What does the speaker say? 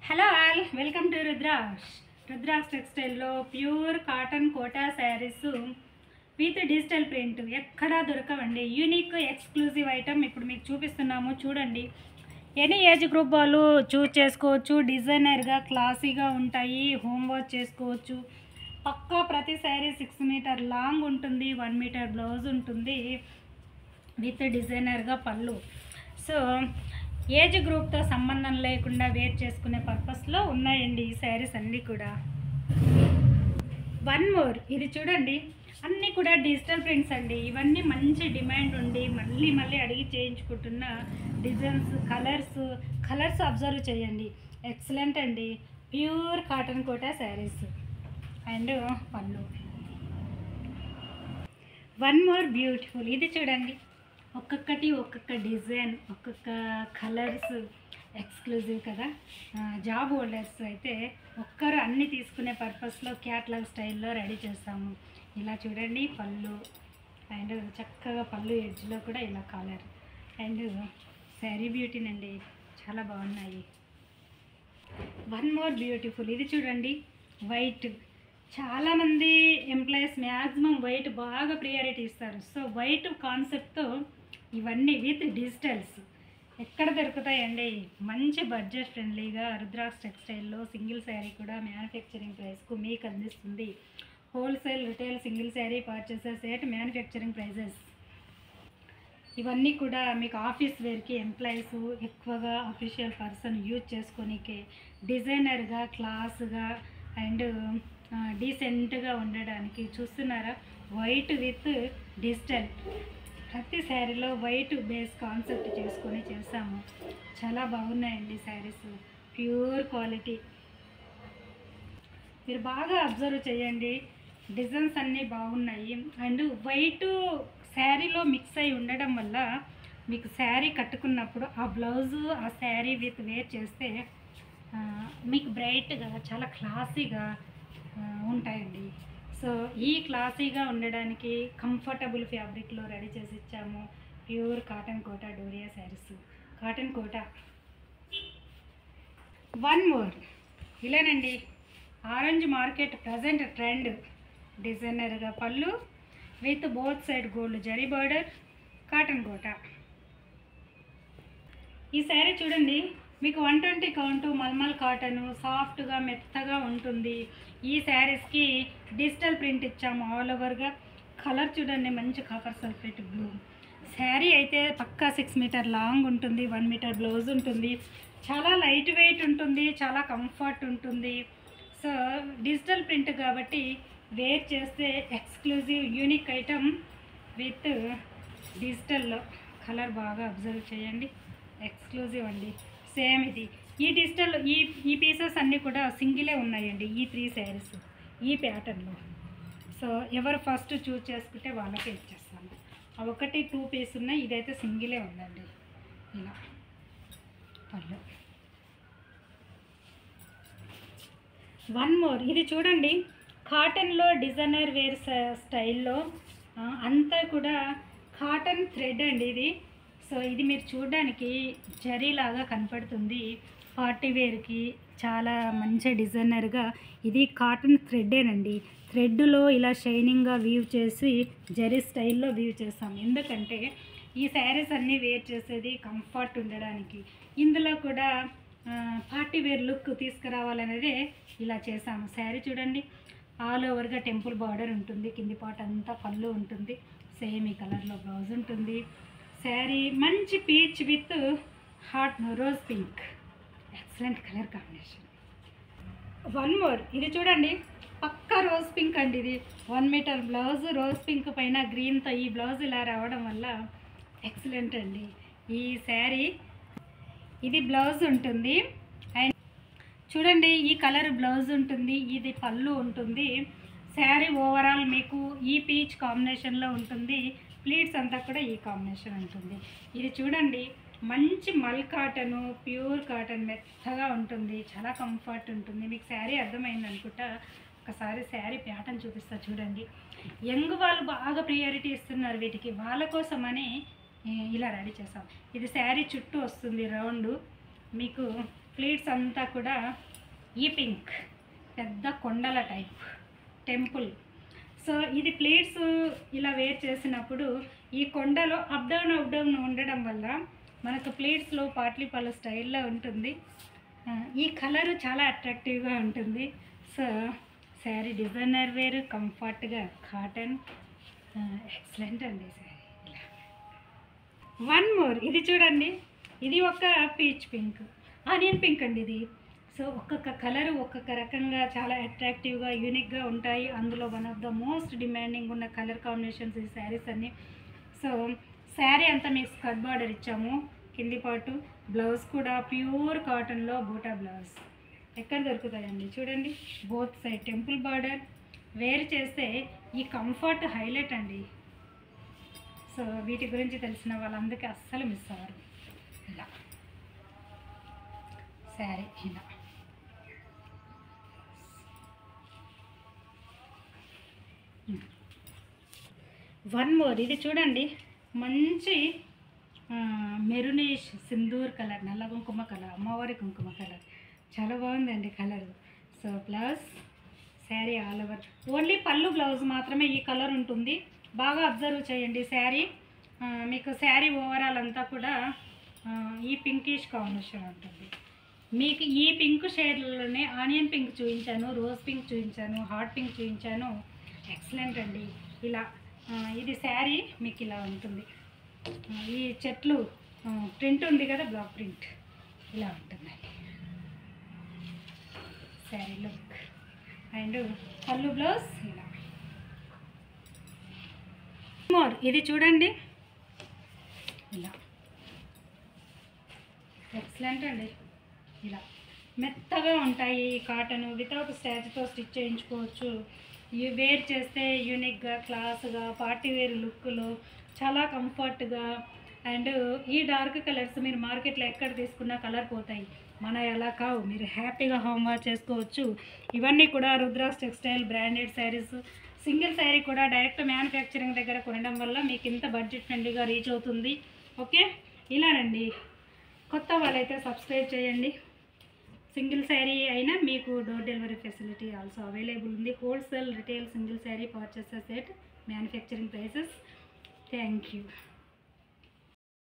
Hello all, welcome to Rudraksha టెక్స్టైల్లో pure cotton Kota saris with digital print ఎక్కడా దొరకవండి. Unique exclusive item ఇప్పుడు మీకు చూపిస్తున్నాము. చూడండి, ఎనీ ఏజ్ గ్రూప్ వాళ్ళు చూస్ చేసుకోవచ్చు. డిజైనర్గా క్లాసీగా ఉంటాయి, హోమ్ వాష్ చేసుకోవచ్చు. పక్కా ప్రతి శారీ 6 మీటర్ లాంగ్ ఉంటుంది, 1 మీటర్ బ్లౌజ్ ఉంటుంది విత్ డిజైనర్గా పళ్ళు. సో ఏజ్ గ్రూప్తో సంబంధం లేకుండా వేర్ చేసుకునే పర్పస్లో ఉన్నాయండి ఈ శారీస్ అన్నీ కూడా. వన్ మోర్, ఇది చూడండి, అన్నీ కూడా డిజిటల్ ప్రింట్స్ అండి. ఇవన్నీ మంచి డిమాండ్ ఉండి మళ్ళీ మళ్ళీ అడిగి చేయించుకుంటున్న డిజైన్స్. కలర్స్ అబ్జర్వ్ చేయండి, ఎక్సలెంట్ అండి. Pure cotton Kota saris and పళ్ళు. వన్ మోర్ బ్యూటిఫుల్, ఇది చూడండి, ఒక్కొక్క డిజైన్, ఒక్కొక్క కలర్స్ ఎక్స్క్లూజివ్ కదా. జాబ్ హోల్డర్స్ అయితే ఒక్కరు అన్నీ తీసుకునే పర్పస్లో క్యాట్లాగ్ స్టైల్లో రెడీ చేస్తాము. ఇలా చూడండి, పళ్ళు అండ్ చక్కగా పళ్ళు ఎడ్జ్లో కూడా ఇలా కలర్ అండ్ శారీ బ్యూటీనండి, చాలా బాగున్నాయి. వన్ మోర్ బ్యూటిఫుల్, ఇది చూడండి, వైట్. చాలామంది ఎంప్లాయీస్ మ్యాక్సిమం వైట్ బాగా ప్రియారిటీ ఇస్తారు. సో వైట్ కాన్సెప్ట్తో ఇవన్నీ విత్ డిజిటల్స్ ఎక్కడ దొరుకుతాయండి? మంచి బడ్జెట్ ఫ్రెండ్లీగా రుద్రాక్ష టెక్స్టైల్లో సింగిల్ శారీ కూడా మ్యానుఫ్యాక్చరింగ్ ప్రైస్కు మీకు అందిస్తుంది. Wholesale, retail single sari purchases at manufacturing prices. ఇవన్నీ కూడా మీకు ఆఫీస్ వేర్కి ఎంప్లాయీస్ ఎక్కువగా అఫీషియల్ పర్సన్ యూజ్ చేసుకోనికే, డిజైనర్గా క్లాస్గా అండ్ డీసెంట్గా ఉండడానికి. చూస్తున్నారా, వైట్ విత్ డిజిటల్. ప్రతి శారీలో వైట్ బేస్ కాన్సెప్ట్ చేసుకొని చేసాము. చాలా బాగున్నాయండి శారీస్, ప్యూర్ క్వాలిటీ. మీరు బాగా అబ్జర్వ్ చేయండి, డిజైన్స్ అన్నీ బాగున్నాయి. అండ్ వైట్ శారీలో మిక్స్ అయి ఉండడం వల్ల మీకు శారీ కట్టుకున్నప్పుడు ఆ బ్లౌజు ఆ శారీ విత్ వేర్ చేస్తే మీకు బ్రైట్గా చాలా క్లాసీగా ఉంటాయండి. సో ఈ క్లాసీగా ఉండడానికి కంఫర్టబుల్ ఫ్యాబ్రిక్లో రెడీ చేసి ఇచ్చాము. Pure cotton Kota Doria saris, cotton Kota. One more, ఇలానండి, ఆరెంజ్ మార్కెట్ ప్రజెంట్ ట్రెండ్. డిజైనర్గా పళ్ళు with both side gold zari border, cotton Kota. ఈ శారీ చూడండి, మీకు 120 కౌంటు, మల్మల్ కాటను, సాఫ్ట్గా మెత్తగా ఉంటుంది. ఈ శారీస్కి డిజిటల్ ప్రింట్ ఇచ్చాము ఆల్ ఓవర్గా. కలర్ చూడండి, మంచి కాపర్ సల్ఫేట్ బ్లూ. శారీ అయితే పక్కా 6 మీటర్ లాంగ్ ఉంటుంది, 1 మీటర్ బ్లౌజ్ ఉంటుంది. చాలా లైట్ వెయిట్ ఉంటుంది, చాలా కంఫర్ట్ ఉంటుంది. సో డిజిటల్ ప్రింట్ కాబట్టి వేర్ చేస్తే ఎక్స్క్లూజివ్ యూనిక్ ఐటమ్ విత్ డిజిటల్లో. కలర్ బాగా అబ్జర్వ్ చేయండి, ఎక్స్క్లూజివ్ అండి. సేమ్ ఇది ఈ డిజిటల్ ఈ పీసెస్ అన్నీ కూడా సింగిలే ఉన్నాయండి, ఈ 3 శారీస్ ఈ ప్యాటర్న్లో. సో ఎవరు ఫస్ట్ చూస్ చేసుకుంటే వాళ్ళకే ఇచ్చేస్తాను. ఆ 1-2 పీస్ ఉన్నాయి, ఇదైతే సింగిలే ఉందండి. ఇలా పళ్ళు. వన్ మోర్, ఇది చూడండి, కాటన్లో డిజైనర్ వేర్ స్టైల్లో అంతా కూడా కాటన్ థ్రెడ్ అండి ఇది. సో ఇది మీరు చూడడానికి జరీలాగా కనపడుతుంది. పార్టీ వేర్కి చాలా మంచి డిజైనర్గా ఇది కాటన్ థ్రెడ్డేనండి. థ్రెడ్లో ఇలా షైనింగ్గా వీవ్ చేసి జరీ స్టైల్లో వీవ్ చేస్తాం. ఎందుకంటే ఈ శారీస్ అన్నీ వేర్ చేసేది కంఫర్ట్ ఉండడానికి. ఇందులో కూడా పార్టీ వేర్ లుక్ తీసుకురావాలనేదే ఇలా చేసాము. శారీ చూడండి, ఆల్ ఓవర్గా టెంపుల్ బార్డర్ ఉంటుంది, కింది పార్ట్ అంతా పళ్ళు ఉంటుంది, సేమ్ ఈ కలర్లో బ్లౌజ్ ఉంటుంది. శారీ మంచి peach with hot rose pink, excellent colour combination. One more, ఇది చూడండి, పక్కా రోజ్ పింక్ అండి. ఇది 1 మీటర్ బ్లౌజ్, రోజ్ పింక్ పైన గ్రీన్తో ఈ బ్లౌజ్ ఇలా రావడం వల్ల ఎక్సలెంట్ అండి. ఈ శారీ ఇది బ్లౌజ్ ఉంటుంది అండ్ చూడండి ఈ కలర్ బ్లౌజ్ ఉంటుంది, ఇది పళ్ళు ఉంటుంది. శారీ ఓవరాల్ మీకు ఈ పీచ్ కాంబినేషన్లో ఉంటుంది. ప్లీట్స్ అంతా కూడా ఈ కాంబినేషన్ ఉంటుంది. ఇది చూడండి, మంచి మల్ కాటను, ప్యూర్ కాటన్, మెత్తగా ఉంటుంది, చాలా కంఫర్ట్ ఉంటుంది. మీకు శారీ అర్థమైంది అనుకుంటా. ఒకసారి శారీ ప్యాటర్న్ చూపిస్తా చూడండి. యంగ్ వాళ్ళు బాగా ప్రియారిటీ ఇస్తున్నారు వీటికి, వాళ్ళ కోసమని ఇలా రెడీ చేసాం. ఇది శారీ చుట్టూ వస్తుంది రౌండ్, మీకు ప్లీట్స్ అంతా కూడా ఈ పింక్ పెద్ద కొండల టైప్ టెంపుల్. సో ఇది ప్లీట్స్ ఇలా వేర్ చేసినప్పుడు ఈ కొండలో అప్ డౌన్ ఉండడం వల్ల మనకు ప్లీట్స్లో పాట్లీ పళ్ళు స్టైల్లో ఉంటుంది. ఈ కలరు చాలా అట్రాక్టివ్గా ఉంటుంది. సో శారీ డిజైనర్ వేర్, కంఫర్ట్గా కాటన్, ఎక్సలెంట్ అండి శారీ. ఇలా వన్ మోర్, ఇది చూడండి, ఇది ఒక పీచ్ పింక్, ఆనియన్ పింక్ అండి ఇది. సో ఒక్కొక్క కలర్ ఒక్కొక్క రకంగా చాలా అట్రాక్టివ్గా యూనిక్గా ఉంటాయి. అందులో one of the most demanding ఉన్న కలర్ కాంబినేషన్స్ ఈ శారీస్ అన్నీ. సో శారీ అంతా మీకు స్కర్ట్ బార్డర్ ఇచ్చాము, కింది పాటు బ్లౌజ్ కూడా ప్యూర్ కాటన్లో బూటా బ్లౌజ్. ఎక్కడ దొరుకుతాయండి చూడండి, both side temple border. Wear చేస్తే ఈ కంఫర్ట్ హైలైట్ అండి. సో వీటి గురించి తెలిసిన వాళ్ళందరికీ అస్సలు మిస్ అవ్వరు. ఇలా శారీ ఇలా వన్ మోర్, ఇది చూడండి, మంచి మెరూనిష్ సింధూర్ కలర్, నల్ల కుంకుమ కలర్, అమ్మవారి కుంకుమ కలర్, చాలా బాగుందండి colour. So blouse sari all over, only పళ్ళు బ్లౌజ్ మాత్రమే ఈ కలర్ ఉంటుంది. బాగా అబ్జర్వ్ చేయండి శారీ, మీకు శారీ ఓవరాల్ అంతా కూడా ఈ పింకిష్ కాంబినేషన్ ఉంటుంది. మీకు ఈ పింక్ షేడ్లోనే ఆనియన్ పింక్ చూపించాను, రోజ్ పింక్ చూపించాను, హాట్ పింక్ చూపించాను. ఎక్సలెంట్ అండి. ఇలా ఇది శారీ మీకు ఇలా ఉంటుంది. ఈ చెట్లు ప్రింట్ ఉంది కదా, బ్లాక్ ప్రింట్, ఇలా ఉంటుందండి శారీ లుక్. అండ్ పళ్ళు బ్లౌజ్ ఇలా. మోర్, ఇది చూడండి, ఇలా ఎక్సలెంట్ అండి. ఇలా మెత్తగా ఉంటాయి కాటన్, వితౌట్ స్టాచ్తో స్టిచ్ చేయించుకోవచ్చు. వేర్ చేస్తే యూనిక్గా, క్లాస్గా, పార్టీ వేర్ లుక్లో చాలా కంఫర్ట్గా. అండ్ ఈ డార్క్ కలర్స్ మీరు మార్కెట్లో ఎక్కడ తీసుకున్నా కలర్ పోతాయి, మన ఎలా కావు, మీరు హ్యాపీగా హోమ్ వాష్ చేసుకోవచ్చు. ఇవన్నీ కూడా Rudras textile branded saris. Single sari కూడా డైరెక్ట్ మ్యానుఫ్యాక్చరింగ్ దగ్గర కొనడం వల్ల మీకు ఇంత బడ్జెట్ ఫ్రెండ్లీగా రీచ్ అవుతుంది. ఓకే, ఇలానండి. కొత్త వాళ్ళైతే సబ్స్క్రైబ్ చేయండి. సింగిల్ శారీ అయినా మీకు door delivery facility also available ఉంది. Wholesale, retail, single sari purchases at manufacturing prices. Thank you.